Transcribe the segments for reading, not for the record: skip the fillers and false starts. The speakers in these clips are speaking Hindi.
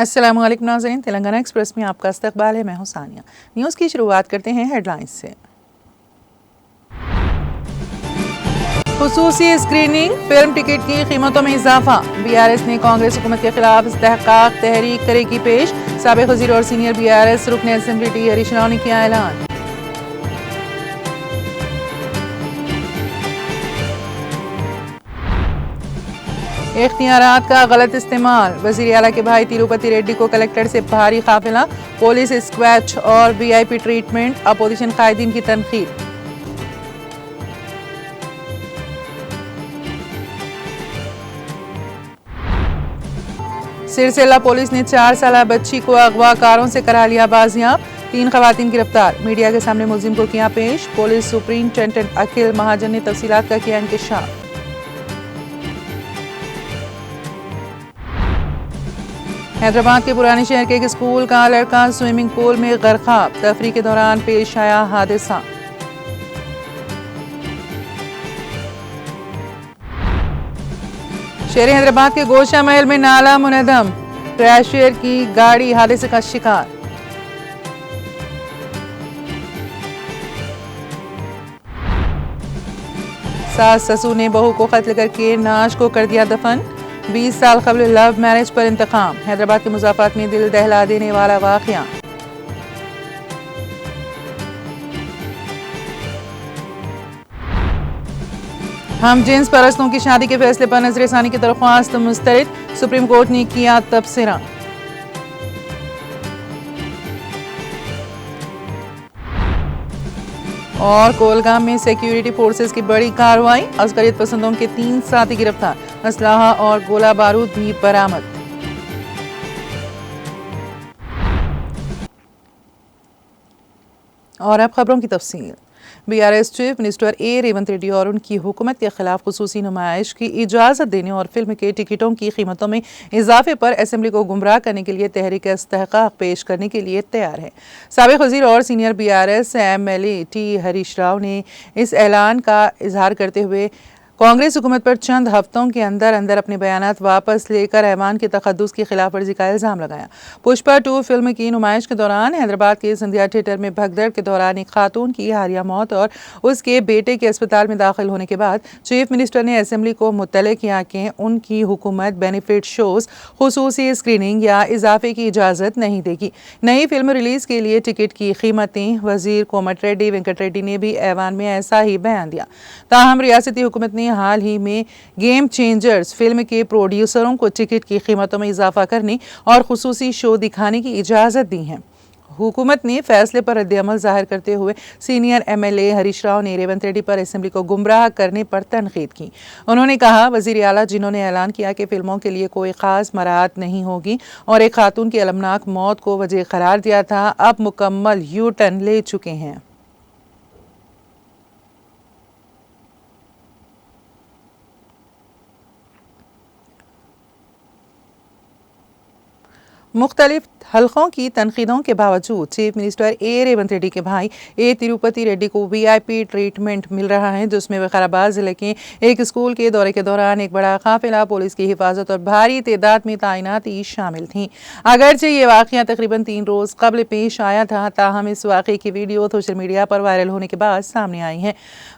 अस्सलामु अलैकुम नाज़रीन, तेलंगाना एक्सप्रेस में आपका इस्तकबाल है। मैं हूं सानिया। न्यूज़ की शुरुआत करते हैं हेडलाइंस से। खुसूसी स्क्रीनिंग, फिल्म टिकट की कीमतों में इजाफा। BRS ने कांग्रेस हुकूमत के खिलाफ इस्तेहकाक तहरीक करेगी पेश। साबिक वज़ीर और सीनियर BRS रुकन असेंबली टी हरीश राव ने किया ऐलान। इख्तियारात का गलत इस्तेमाल, वज़ीर आला के भाई तिरुपति रेड्डी को कलेक्टर से भारी काफिला, पुलिस स्क्वैच और VIP ट्रीटमेंट, अपोजिशन कायदीन की तनकीद। सिरसिला पुलिस ने 4 साला बच्ची को अगवाकारों से करा लिया बाजियाब, 3 खवातीन गिरफ्तार। मीडिया के सामने मुलजिम को किया पेश। पुलिस सुपरिंटेंडेंट अखिल महाजन ने तफसीलात का किया इंकशाफ। हैदराबाद के पुराने शहर के एक स्कूल का लड़का स्विमिंग पूल में गर्काब, तफरीह के दौरान पेश आया हादसा। शहर हैदराबाद के गोशा महल में नाला मुनहदम, क्रैशियर की गाड़ी हादसे का शिकार। सास ससुर ने बहू को कत्ल करके नाश को कर दिया दफन। 20 साल कबल लव मैरिज पर इंतकाम, हैदराबाद के मुज़ाफ़रात में दिल दहला देने वाला वाक़या। हम जिन्स परस्तों की शादी के फैसले पर नजरसानी की दरख्वास्त मुस्तरद, सुप्रीम कोर्ट ने किया तबसरा। और कोलगाम में सिक्योरिटी फोर्सेस की बड़ी कार्रवाई, अस्करियत पसंदों के 3 साथी गिरफ्तार, असलाहा और गोला बारूद भी बरामद। और अब खबरों की तफसील। BRS chief minister A Revanth Reddy और उनकी हुकूमत के खिलाफ खुसूसी नुमाइश की इजाज़त देने और फिल्म के टिकटों की कीमतों में इजाफे पर असेंबली को गुमराह करने के लिए तहरीक इस्तेहकाक पेश करने के लिए तैयार है। साबिक वज़ीर और senior BRS MLA T Harish Rao ने इस ऐलान का इजहार करते हुए कांग्रेस हुकूमत पर चंद हफ्तों के अंदर अंदर अपने बयानात वापस लेकर ऐवान के तकद्दुस की खिलाफ वर्जी का इल्ज़ाम लगाया। पुष्पा 2 फिल्म की नुमाइश के दौरान हैदराबाद के सिंधिया थिएटर में भगदड़ के दौरान एक खातून की हालिया मौत और उसके बेटे के अस्पताल में दाखिल होने के बाद चीफ मिनिस्टर ने असेंबली को मुत्तले किया कि उनकी हुकूमत बेनिफिट शोज, खुसूसी स्क्रीनिंग या इजाफे की इजाज़त नहीं देगी। नई फिल्म रिलीज के लिए टिकट की कीमतें, वजीर कोमटिरेड्डी वेंकट रेड्डी ने भी ऐवान में ऐसा ही बयान दिया। ताहम रियासती हुकूमत ने हाल ही में गेम चेंजर्स फिल्म के प्रोड्यूसरों को टिकट की कीमतों में इजाफा करने और खुसूसी शो दिखाने की इजाज़त दी है। हुकूमत ने फैसले पर रद्द-ए-अमल जाहिर करते हुए सीनियर MLA हरीश राव ने रेवंत रेड्डी पर असेंबली को गुमराह करने पर तनकीद की। उन्होंने कहा, वज़ीर आला जिन्होंने ऐलान किया कि फिल्मों के लिए कोई ख़ास मराहत नहीं होगी और एक खातून की अलमनाक मौत को वजह करार दिया था, अब मुकम्मल यू टर्न ले चुके हैं। मुख्तलिफ हल्कों की तनकीदों के बावजूद chief minister A Revanth Reddy के भाई A तिरुपति रेड्डी को VIP ट्रीटमेंट मिल रहा है, जिसमें विकाराबाद जिले के एक स्कूल के दौरे के दौरान एक बड़ा काफिला, पुलिस की हिफाजत और भारी तादाद में तैनाती शामिल थी। अगरचे ये वाक़या तकरीबन 3 रोज़ कबल पेश आया था, ताहम इस वाक़े की वीडियो सोशल मीडिया पर वायरल होने के बाद सामने आई है।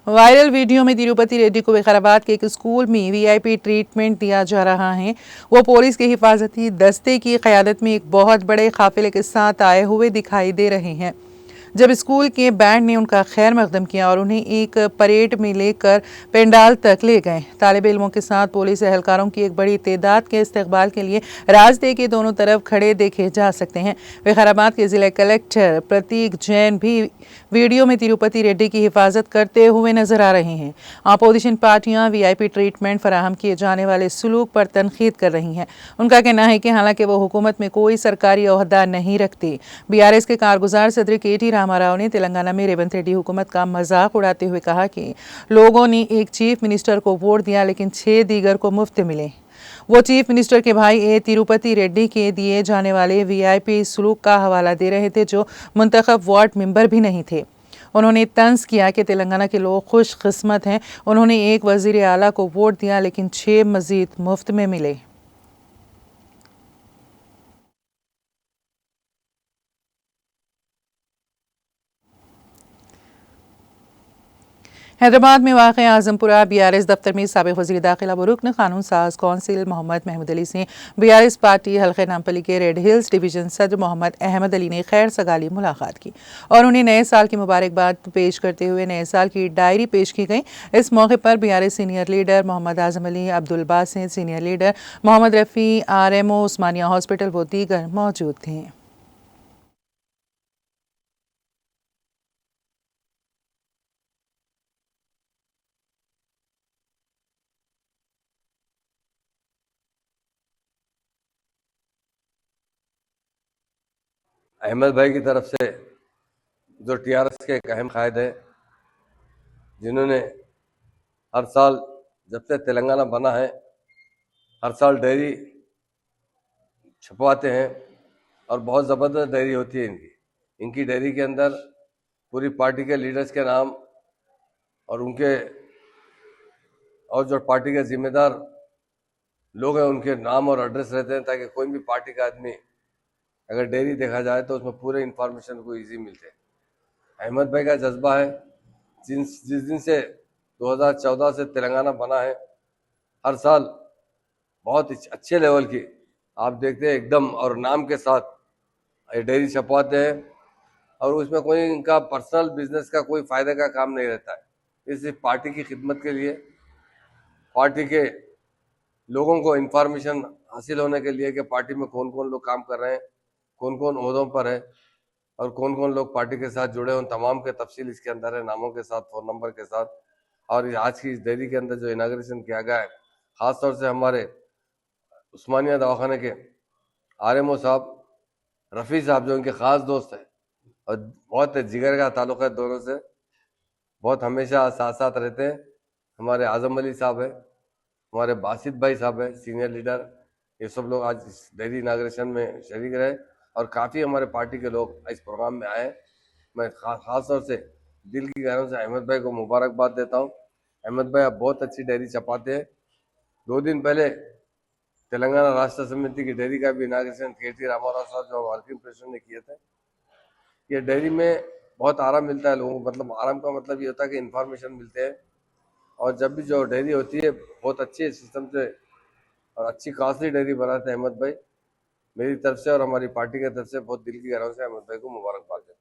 वायरल वीडियो में तिरुपति रेड्डी को विकाराबाद के एक स्कूल में VIP ट्रीटमेंट दिया जा रहा है। वो पुलिस के हिफाजती दस्ते की क़यादत में एक बहुत बड़े काफिले के साथ आए हुए दिखाई दे रहे हैं। जब स्कूल के बैंड ने उनका खैर मकदम किया और उन्हें एक परेड में लेकर पेंडाल तक ले गए। तालिब इल्मों के साथ पुलिस एहलकारों की एक बड़ी तादाद के इस्तकबाल के लिए रास्ते के दोनों तरफ खड़े देखे जा सकते हैं। विकाराबाद के जिला कलेक्टर प्रतीक जैन भी वीडियो में तिरुपति रेड्डी की हिफाजत करते हुए नजर आ रहे हैं। अपोजिशन पार्टियां VIP ट्रीटमेंट फराहम किए जाने वाले सलूक पर तनकीद कर रही हैं। उनका कहना है कि हालांकि वो हुकूमत में कोई सरकारी ओहदा नहीं रखते। BRS के कारगुजार सदर KT रामाराव ने तेलंगाना में रेवंत रेड्डी हुकूमत का मजाक उड़ाते हुए कहा कि लोगों ने एक चीफ मिनिस्टर को वोट दिया लेकिन 6 दीगर को मुफ्त मिले। वो चीफ मिनिस्टर के भाई A तिरुपति रेड्डी के दिए जाने वाले VIP सलूक का हवाला दे रहे थे, जो मुंतखब वार्ड मेंबर भी नहीं थे। उन्होंने तंज किया कि तेलंगाना के लोग खुशकिस्मत हैं, उन्होंने एक वज़ीर आला को वोट दिया लेकिन 6 मजीद मुफ्त में मिले। हैदराबाद में वाक़ आज़मपुरा BRS दफ्तर में साबिक़ वज़ीर दाखिला व रुकन कानून साज कौंसिल मोहम्मद महमूद अली से BRS पार्टी हल्के नामपली के रेड हिल्स डिवीज़न सदर मोहम्मद अहमद अली ने खैर सगाली मुलाकात की और उन्हें नए साल की मुबारकबाद पेश करते हुए नए साल की डायरी पेश की गई। इस मौके पर BRS senior leader Mohammed Azam Ali, Abdul Basit senior leader Mohammed Rafi, RMO Osmania hospital व दीगर मौजूद थे। अहमद भाई की तरफ से जो TRS के एक अहम कायद है, जिन्होंने हर साल जब से तेलंगाना बना है हर साल डायरी छपवाते हैं और बहुत ज़बरदस्त डायरी होती है इनकी डायरी के अंदर पूरी पार्टी के लीडर्स के नाम और उनके और जो पार्टी के जिम्मेदार लोग हैं उनके नाम और एड्रेस रहते हैं, ताकि कोई भी पार्टी का आदमी अगर डायरी देखा जाए तो उसमें पूरे इन्फॉर्मेशन को ईजी मिलते हैं। अहमद भाई का जज्बा है, जिस दिन से 2014 से तेलंगाना बना है हर साल बहुत अच्छे लेवल की आप देखते हैं एकदम और नाम के साथ ये डायरी छपवाते हैं और उसमें कोई इनका पर्सनल बिजनेस का कोई फायदे का काम नहीं रहता है। ये सिर्फ पार्टी की खिदमत के लिए, पार्टी के लोगों को इन्फॉर्मेशन हासिल होने के लिए कि पार्टी में कौन कौन लोग काम कर रहे हैं, कौन कौन ओहदों पर है और कौन कौन लोग पार्टी के साथ जुड़े, उन तमाम के तफसील इसके अंदर है, नामों के साथ, फ़ोन नंबर के साथ। और आज की इस डायरी के अंदर जो इनाग्रेशन किया गया है, ख़ासतौर से हमारे उस्मानिया दवाखाने के RMO साहब, रफ़ी साहब जो उनके ख़ास दोस्त हैं और बहुत जिगर का ताल्लुक़ है दोनों से, बहुत हमेशा साथ साथ रहते हैं। हमारे आज़म अली साहब है, हमारे बासित भाई साहब है सीनियर लीडर, ये सब लोग आज इस डायरी इनाग्रेशन में शरीक रहे और काफ़ी हमारे पार्टी के लोग इस प्रोग्राम में आए। मैं ख़ास तौर से दिल की गहराइयों से अहमद भाई को मुबारकबाद देता हूँ। अहमद भाई आप बहुत अच्छी डायरी छपाते हैं। 2 दिन पहले तेलंगाना राष्ट्र समिति की डायरी का भी इनाग्रेशन KT रामाराव साहब जो वर्किंग प्रेसिडेंट ने किए थे। ये डायरी में बहुत आराम मिलता है लोगों को, मतलब आराम का मतलब ये होता है कि इन्फॉर्मेशन मिलते हैं और जब भी जो डायरी होती है बहुत अच्छे सिस्टम से और अच्छी कॉस्टली डायरी बनाते हैं अहमद भाई। मेरी तरफ से और हमारी पार्टी की तरफ से बहुत दिल की गहराइयों से अहमद भाई को मुबारकबाद देता हूँ।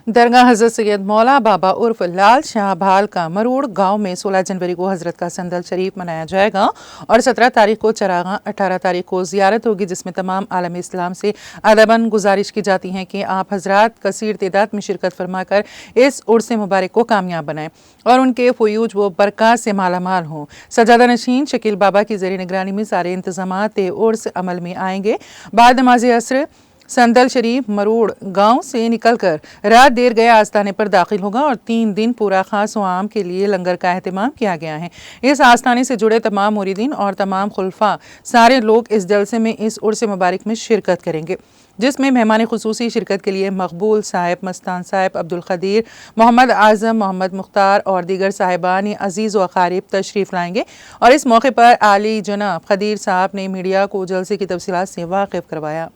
दरगाह हज़रत सैयद मौला बाबा उर्फ लाल शाह भाल का मरूड़ गांव में 16 जनवरी को हज़रत का संदल शरीफ मनाया जाएगा और 17 तारीख को चरागां, 18 तारीख को ज़ियारत होगी, जिसमें तमाम आलम इस्लाम से अदबन गुजारिश की जाती है कि आप हजरात कसीर तादाद में शिरकत फरमाकर इस उर्स मुबारक को कामयाब बनाएं और उनके फ़यूज व बरक़ात से मालामाल हों। सजादा नशीन शकील बाबा की ज़ेर निगरानी में सारे इंतज़ामात उर्स अमल में आएंगे। बाद नमाज असर संदल शरीफ मरूड़ गांव से निकलकर रात देर गए आस्थाने पर दाखिल होगा और 3 दिन पूरा खास व आम के लिए लंगर का एहतमाम किया गया है। इस आस्थाने से जुड़े तमाम मुरीदीन और तमाम खुलफा सारे लोग इस जलसे में इस उर्स मुबारक में शिरकत करेंगे, जिसमें मेहमान खुसूसी शिरकत के लिए मकबूल साहिब, मस्तान साहिब, अब्दुल खदीर, मोहम्मद आज़म, मोहम्मद मुख्तार और दीगर साहिबान अजीज़ व अकारीब तशरीफ़ लाएंगे। और इस मौके पर आली जनाब खदीर साहब ने मीडिया को जलसे की तफसीलात से वाकिफ़ करवाया।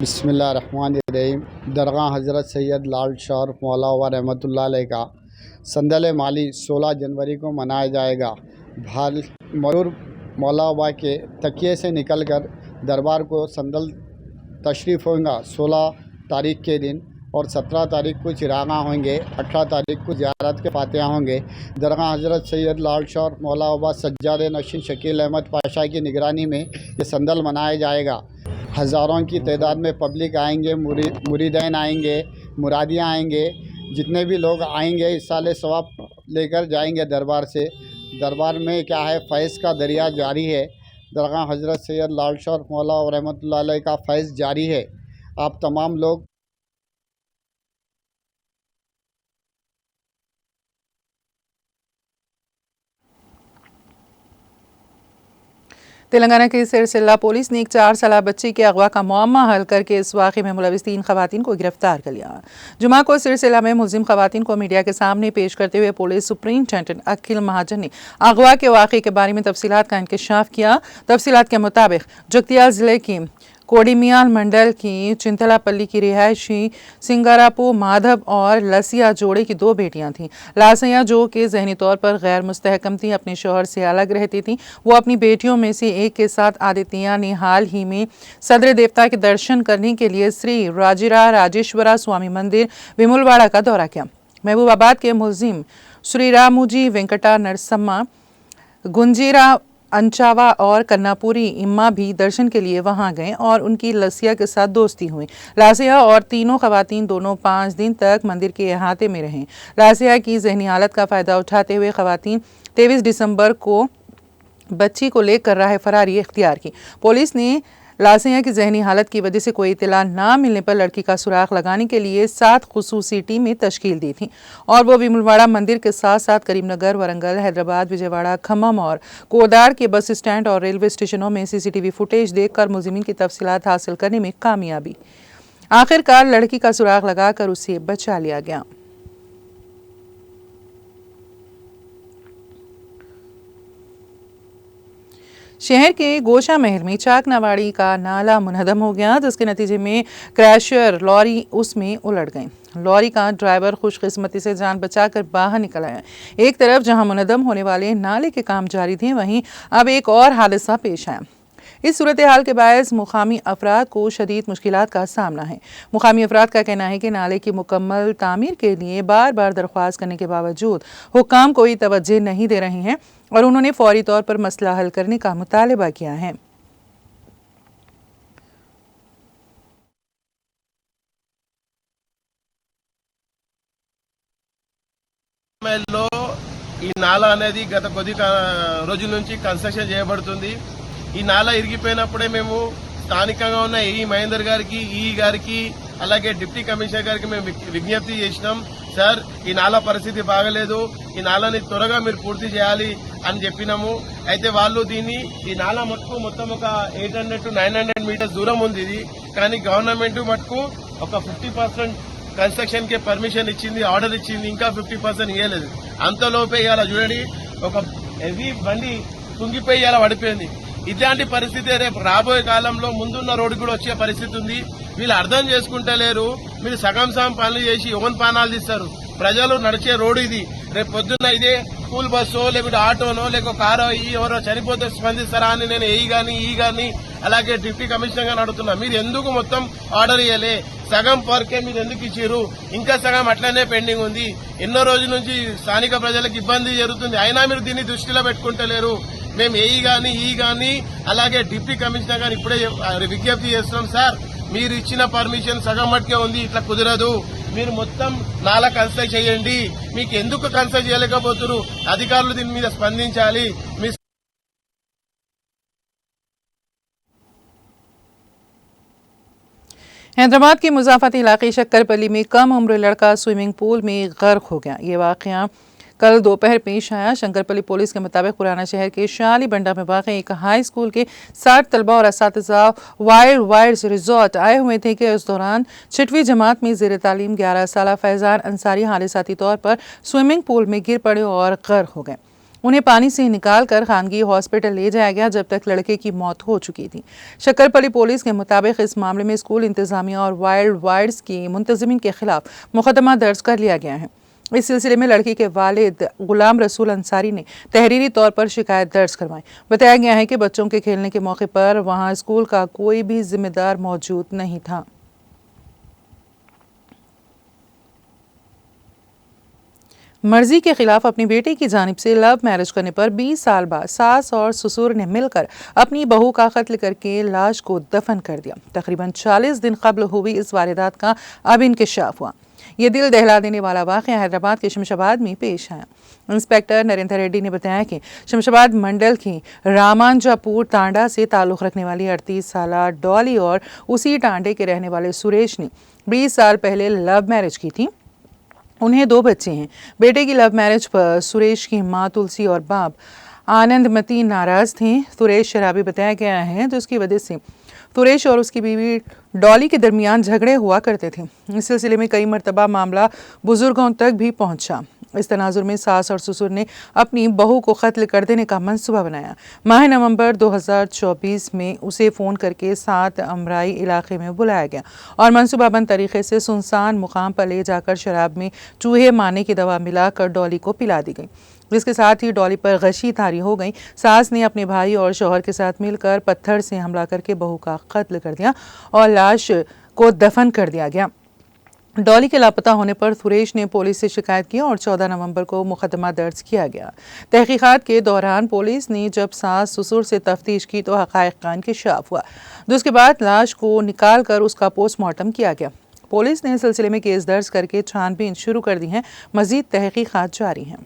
बिस्मिल्लाहिर्रहमानिर्रहीम। दरगाह हज़रत सैयद लाल शाह मौला व रहमतुल्लाह अलैह का संदल माली 16 जनवरी को मनाया जाएगा। भाल मरूर मौला वा के तकिए से निकलकर दरबार को संदल तशरीफ़ होगा 16 तारीख के दिन और 17 तारीख को चिरागा होंगे, 18 तारीख को ज़ियारत के फातिहा होंगे। दरगाह हज़रत सैयद लाल शाह मौला व सज्जाद नशीन शकील अहमद पाशा की निगरानी में ये संदल मनाया जाएगा। हज़ारों की तादाद में पब्लिक आएंगे, मुरीदैन आएंगे, मुरादियाँ आएंगे, जितने भी लोग आएंगे इस साल सवाब लेकर जाएंगे दरबार से। दरबार में क्या है, फैज़ का दरिया जारी है। दरगाह हज़रत सैयद लाल शाह मौला व रहमतुल्लाह अलैह का फैज़ जारी है। आप तमाम लोग तेलंगाना की सिरसिल्ला पुलिस ने एक 4 साल बच्ची के अगवा का मामला हल करके इस वाक़े में मुलविस 3 खवातीन को गिरफ्तार कर लिया। जुमा को सिरसिल्ला में मुलजिम खवातीन को मीडिया के सामने पेश करते हुए पुलिस सुप्रिंटेंडेंट अखिल महाजन ने अगवा के वाक़े के बारे में तफसीलात का इंकशाफ किया। तफसीलात के मुताबिक जगतियाल जिले की कोडिमियाल मंडल की चिंतलापल्ली की रिहायशी सिंगारापू माधव और लसिया जोड़े की 2 बेटियां थीं। लासिया जो कि जहनी तौर पर गैर मुस्तहकम थी, अपने शौहर से अलग रहती थीं। वो अपनी बेटियों में से एक के साथ आदित्या ने हाल ही में सदर देवता के दर्शन करने के लिए श्री राजिरा राजेश्वरा स्वामी मंदिर विमुलवाड़ा का दौरा किया। महबूबाबाद के मुलजिम श्री रामूजी वेंकटा नरसम्मा गुंजीरा अंचावा और कन्नापुरी इम्मा भी दर्शन के लिए वहां गए और उनकी लसिया के साथ दोस्ती हुई। लासिया और तीनों खवातीन दोनों 5 दिन तक मंदिर के अहाते में रहें। लासिया की जहनी हालत का फ़ायदा उठाते हुए खवातीन 23 दिसंबर को बच्ची को लेकर राह फरारी इख्तियार की। पुलिस ने लासिया की जहनी हालत की वजह से कोई इत्तला ना मिलने पर लड़की का सुराग लगाने के लिए 7 खुसूसी टीमें तश्कील दी थी और वो विमुलवाड़ा मंदिर के साथ साथ करीमनगर, वरंगल, हैदराबाद, विजयवाड़ा, खम्मम और कोदार के बस स्टैंड और रेलवे स्टेशनों में CCTV फुटेज देखकर मुलजिमीन की तफसीलात हासिल करने में कामयाबी। आखिरकार लड़की का सुराग लगाकर उसे बचा लिया गया। शहर के गोशा महल में चाकनावाड़ी का नाला मुनहदम हो गया, जिसके नतीजे में क्रैशर लॉरी उसमें उलट गई। लॉरी का ड्राइवर खुशकिस्मती से जान बचाकर बाहर निकल आया। एक तरफ जहां मुनहदम होने वाले नाले के काम जारी थे, वहीं अब एक और हादसा पेश आया। इस सूरत हाल के बायस मुकामी अफराद को शदीद मुश्किलात का सामना है। मुकामी अफराद का कहना है कि नाले की मुकम्मल तामीर के लिए बार बार दरख्वास्त करने के बावजूद हुक्काम कोई तवज्जो नहीं दे रहे हैं और उन्होंने फौरी तौर पर मसला हल करने का मुतालबा किया है। ఈ నాలా అనేది గత కొద్ది రోజుల నుంచి కన్స్ట్రక్షన్ చేయబడుతుంది. ఈ నాలా ఇరిగిపోయినప్పుడే మేము స్థానికంగా ఉన్న ఈ మహేందర్ గారికి, ఈ గారికి, అలాగే డిప్యూటీ కమిషనర్ గారికి మేము విజ్ఞప్తి చేసినాం. సార్, ఈ నాలా పరిస్థితి బాగలేదు, ఈ నాలాని త్వరగా మీరు పూర్తి చేయాలి అని చెప్పినాము. అయితే వాళ్ళు దీన్ని ఈ నాలా మటుకు మొత్తం ఒక 800 to 900 మీటర్స్ దూరం ఉంది ఇది. కానీ గవర్నమెంట్ మటుకు ఒక 50% కన్స్ట్రక్షన్ కి పర్మిషన్ ఇచ్చింది, ఆర్డర్ ఇచ్చింది, ఇంకా 50% ఇవ్వలేదు. అంతలోపే ఇవాళ చూడండి ఒక హెవీ బండి కుంగిపోయి ఇలా పడిపోయింది. ఇలాంటి పరిస్థితి రేపు రాబోయే కాలంలో ముందున్న రోడ్డు కూడా వచ్చే పరిస్థితి ఉంది. వీళ్ళు అర్థం చేసుకుంటలేరు. మీరు సగం పనులు చేసి ఓన్ పానాలు తీస్తారు. ప్రజలు నడిచే రోడ్డు ఇది. రేపు పొద్దున్న ఇదే స్కూల్ బస్సో లేకపోతే ఆటోనో లేక కారో ఎవరో చనిపోతే స్పందిస్తారా అని నేను ఈ గాని అలాగే డిప్యూటీ కమిషనర్ గారిని అడుగుతున్నా. మీరు ఎందుకు మొత్తం ఆర్డర్ ఇవ్వలే? సగం వర్కే మీరు ఎందుకు ఇచ్చారు? ఇంకా సగం అట్లనే పెండింగ్ ఉంది. ఎన్నో రోజుల నుంచి స్థానిక ప్రజలకు ఇబ్బంది జరుగుతుంది, అయినా మీరు దీన్ని దృష్టిలో పెట్టుకుంటలేరు. మేము ఈ గాని అలాగే డిప్యూటీ కమిషనర్ గారు ఇప్పుడే విజ్ఞప్తి చేస్తున్నాం. సార్, మీరు ఇచ్చిన పర్మిషన్ సగం మట్టుకే ఉంది, ఇట్లా కుదరదు. మీరు మొత్తం నాలా కన్స్ట్రక్ట్ చేయండి. మీకు ఎందుకు కన్స్ట్రక్ట్ చేయలేకపోతున్నారు? అధికారులు దీని మీద స్పందించాలి. మీ हैदराबाद के मुजाफती इलाके शक्करपल्ली में कम उम्र लड़का स्विमिंग पूल में गर्क हो गया। ये वाक़या कल दोपहर पेश आया। शंकरपल्ली पुलिस के मुताबिक पुराना शहर के शाली बंडा में वाक़ एक हाई स्कूल के 60 तलबा और असातिज़ा वाइल्ड वाइड्स रिजॉर्ट आए हुए थे कि उस दौरान 6वीं जमात में ज़ेर तालीम 11 साल फैज़ान अंसारी हादसाती तौर पर स्विमिंग पूल में गिर पड़े और गर्क हो गए। उन्हें पानी से निकालकर खानगी हॉस्पिटल ले जाया गया, जब तक लड़के की मौत हो चुकी थी। शक्करपल्ली पुलिस के मुताबिक इस मामले में स्कूल इंतजामिया और वाइल्ड वाइड्स की मुंतज़िमीन के खिलाफ मुकदमा दर्ज कर लिया गया है। इस सिलसिले में लड़की के वालिद गुलाम रसूल अंसारी ने तहरीरी तौर पर शिकायत दर्ज करवाई। बताया गया है कि बच्चों के खेलने के मौके पर वहां स्कूल का कोई भी जिम्मेदार मौजूद नहीं था। मर्जी के खिलाफ अपनी बेटी की जानिब से लव मैरिज करने पर 20 साल बाद सास और ससुर ने मिलकर अपनी बहू का कत्ल करके लाश को दफन कर दिया। तकरीबन 40 दिन कबल हुई इस वारदात का अब इंकशाफ हुआ। ये दिल दहला देने वाला वाक़या हैदराबाद के शमशाबाद में पेश आया। इंस्पेक्टर नरेंद्र रेड्डी ने बताया कि शमशाबाद मंडल की रामांजापुर तांडा से ताल्लुक़ रखने वाली 38 साल डॉली और उसी टांडे के रहने वाले सुरेश ने 20 साल पहले लव मैरिज की थी। उन्हें 2 बच्चे हैं। बेटे की लव मैरिज पर सुरेश की मां तुलसी और बाप आनंदमती नाराज थी। सुरेश शराबी बताया गया है, जिसकी वजह से सुरेश और उसकी बीवी डॉली के दरमियान झगड़े हुआ करते थे। इस सिलसिले में कई मरतबा मामला बुजुर्गों तक भी पहुंचा। इस तनाजुर में सास और ससुर ने अपनी बहू को कत्ल कर देने का मंसूबा बनाया। माह नवंबर 2024 में उसे फ़ोन करके 7 अमराई इलाके में बुलाया गया और मंसूबाबंद तरीके से सुनसान मुकाम पर ले जाकर शराब में चूहे मारने की दवा मिलाकर डॉली को पिला दी गई, जिसके साथ ही डॉली पर गशी तारी हो गई। सास ने अपने भाई और शौहर के साथ मिलकर पत्थर से हमला करके बहू का कत्ल कर दिया और लाश को दफन कर दिया गया। डॉली के लापता होने पर सुरेश ने पुलिस से शिकायत की और 14 नवंबर को मुकदमा दर्ज किया गया। तहकीकात के दौरान पुलिस ने जब सास ससुर से तफ्तीश की तो हक़ाइक़ का इंकशाफ हुआ, जिसके बाद लाश को निकाल कर उसका पोस्टमार्टम किया गया। पुलिस ने इस सिलसिले में केस दर्ज करके छानबीन शुरू कर दी है। मज़ीद तहकीकात जारी हैं।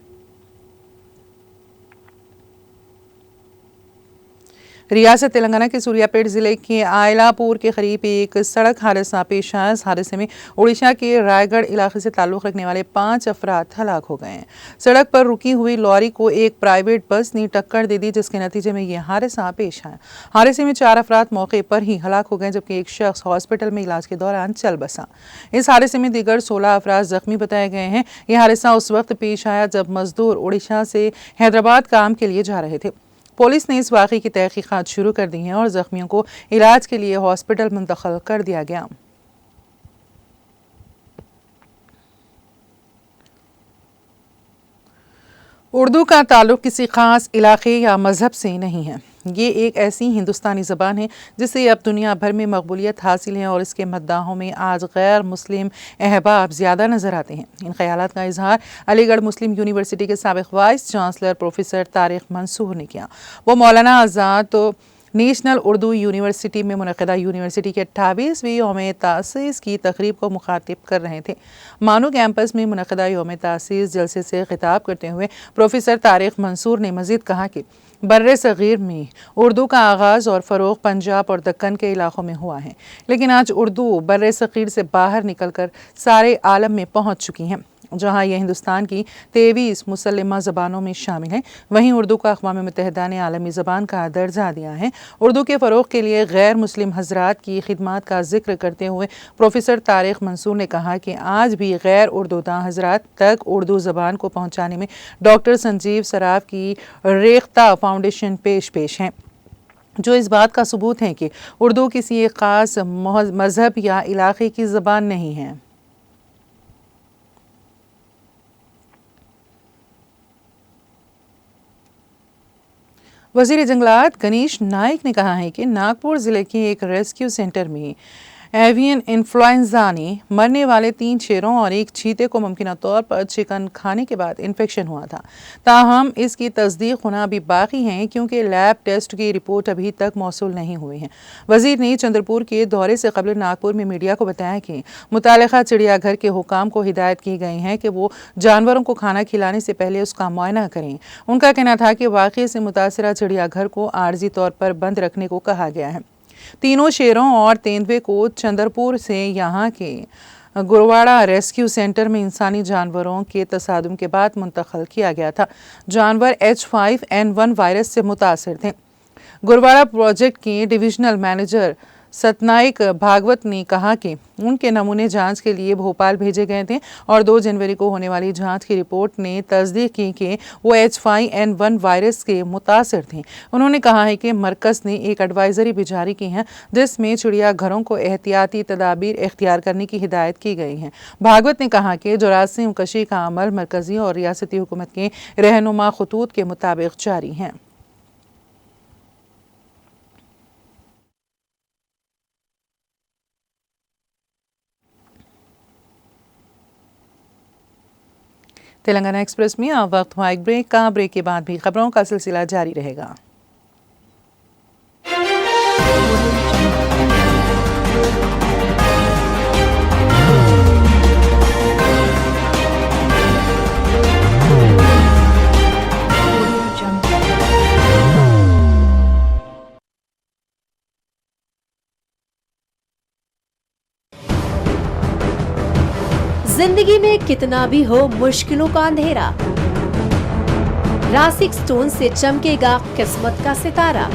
रियासत तेलंगाना के सूर्यापेट जिले के आयलापुर के करीब एक सड़क हादसा पेश आया। इस हादसे में उड़ीसा के रायगढ़ इलाके से ताल्लुक़ रखने वाले 5 अफराद हलाक हो गए हैं। सड़क पर रुकी हुई लॉरी को एक प्राइवेट बस ने टक्कर दे दी, जिसके नतीजे में यह हादसा पेश आया। हादसे में 4 अफराद मौके पर ही हलाक हो गए, जबकि एक शख्स हॉस्पिटल में इलाज के दौरान चल बसा। इस हादसे में दीगर 16 अफराद जख्मी बताए गए हैं। यह हादसा उस वक्त पेश आया जब मजदूर उड़ीसा से हैदराबाद काम के लिए जा रहे थे। पुलिस ने इस वाक़े की तहकीकात शुरू कर दी हैं और जख्मियों को इलाज के लिए हॉस्पिटल मुंतकिल कर दिया गया। उर्दू का ताल्लुक़ किसी ख़ास इलाके या मज़हब से नहीं है। ये एक ऐसी हिंदुस्तानी ज़बान है जिसे अब दुनिया भर में मकबूलियत हासिल है और इसके मद्दाहों में आज गैर मुस्लिम अहबाब ज़्यादा नज़र आते हैं। इन ख्यालात का इजहार अलीगढ़ मुस्लिम यूनिवर्सिटी के साबिक़ vice chancellor professor Tariq Mansoor ने किया। वो मौलाना आज़ाद नेशनल उर्दू यूनिवर्सिटी में मुनक़दा यूनिवर्सिटी के 28वीं यौम तासीस की तकरीब को मुखातिब कर रहे थे। मानू कैंपस में मुनक़दा यौम तासीस जलसे से खिताब करते हुए प्रोफेसर तारिक मंसूर ने मज़ीद कहा कि बर्रे सग़ीर में उर्दू का आगाज़ और फ़रोग़ पंजाब और दक्कन के इलाक़ों में हुआ है, लेकिन आज उर्दू बर्रे सग़ीर से बाहर निकलकर सारे आलम में पहुँच चुकी हैं। जहाँ यह हिंदुस्तान की 23 मुसल्लिमा ज़बानों में शामिल है, वहीं उर्दू को अक़वाम मुत्तहिदा ने आलमी ज़बान का दर्जा दिया है। उर्दू के फ़रोग़ के लिए गैर मुस्लिम हज़रात की खिदमत का जिक्र करते हुए प्रोफेसर तारिक मंसूर ने कहा कि आज भी गैर उर्दूदां हज़रात तक उर्दू ज़बान को पहुँचाने में डॉक्टर संजीव सराफ की रेख्ता फाउंडेशन पेश हैं, जो इस बात का सबूत है कि उर्दू किसी एक ख़ास मज़हब या इलाक़े की ज़बान नहीं है। वज़ीर जंगलात गणेश नाइक ने कहा है कि नागपुर ज़िले के एक रेस्क्यू सेंटर में एवियन इन्फ्लुएंजा ने मरने वाले 3 शेरों और 1 चीते को मुमकिन तौर पर चिकन खाने के बाद इन्फेक्शन हुआ था। ताहम इसकी तस्दीक होना अभी बाकी है, क्योंकि लैब टेस्ट की रिपोर्ट अभी तक मौसूल नहीं हुई है। वज़ीर ने चंद्रपुर के दौरे से कबल नागपुर में मीडिया को बताया कि मुतालिका चिड़ियाघर के हुकाम को हिदायत की गई है कि वो जानवरों को खाना खिलाने से पहले उसका मुआयना करें। उनका कहना था कि वाक़े से मुतासरा चिड़ियाघर को आर्जी तौर पर बंद रखने को कहा गया है। तीनों शेरों और तेंदुए को चंद्रपुर से यहाँ के गुरवाड़ा रेस्क्यू सेंटर में इंसानी जानवरों के तसादुम के बाद मुंतकिल किया गया था। जानवर H5N1 वायरस से मुतासर थे। गुरवाड़ा प्रोजेक्ट के डिविजनल मैनेजर सतनायक भागवत ने कहा कि उनके नमूने जांच के लिए भोपाल भेजे गए थे और 2 जनवरी को होने वाली जांच की रिपोर्ट ने तस्दीक की कि वो H5N1 वायरस के मुतासर थे। उन्होंने कहा है कि मरकज़ ने एक एडवाइजरी भी जारी की है, जिसमें चिड़ियाघरों को एहतियाती तदाबीर इख्तियार करने की हिदायत की गई है। भागवत ने कहा कि जरासीम कशी का अमल मरकज़ी और रियासती हुकूमत के रहनुमा खतूत के मुताबिक जारी है। तेलंगाना एक्सप्रेस में अब वक्त हुआ एक ब्रेक का। ब्रेक के बाद भी खबरों का सिलसिला जारी रहेगा। जिंदगी में कितना भी हो मुश्किलों का अंधेरा, रासिक स्टोन से चमकेगा किस्मत का सितारा।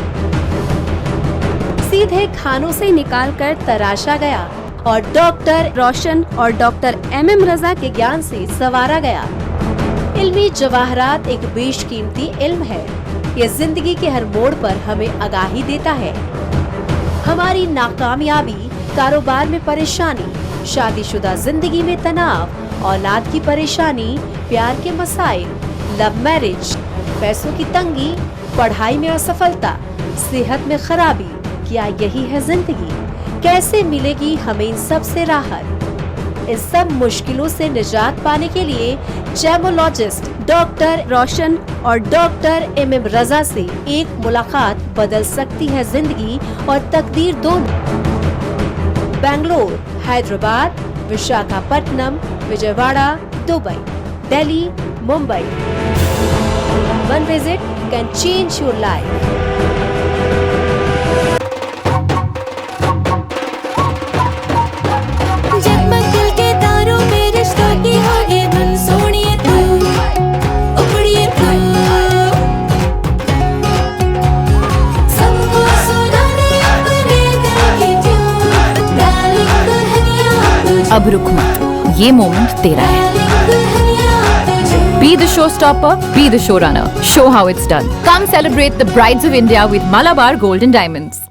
सीधे खानों से निकालकर तराशा गया और डॉक्टर रोशन और डॉक्टर MM रजा के ज्ञान से संवारा गया। इल्मी जवाहरात एक बेशकीमती इल्म है। ये जिंदगी के हर मोड़ पर हमें आगाही देता है। हमारी नाकामयाबी, कारोबार में परेशानी, शादीशुदा जिंदगी में तनाव, औलाद की परेशानी, प्यार के मसाइल, लव मैरिज, पैसों की तंगी, पढ़ाई में असफलता, सेहत में खराबी, क्या यही है जिंदगी? कैसे मिलेगी हमें इन सब से राहत? इस सब मुश्किलों से निजात पाने के लिए जेमोलॉजिस्ट डॉक्टर रोशन और डॉक्टर MM रजा से एक मुलाकात बदल सकती है जिंदगी और तकदीर दोनों। Bangalore, Hyderabad, Visakhapatnam, Vijayawada, Dubai, Delhi, Mumbai. One visit can change your life. जगमग दिल के तारों में रिश्तों की होगी धुन, सोनिए तू, उखड़िए तू, सबको सुनाने अपने दिल की ट्यून, डार्लिंग दुल्हनिया तुझे, अब रुक मत, ये मोमेंट तेरा है। डार्लिंग दुल्हनिया तुझे। Be the showstopper, be the showrunner. Show how it's done. Come celebrate the brides of India with Malabar Gold and Diamonds.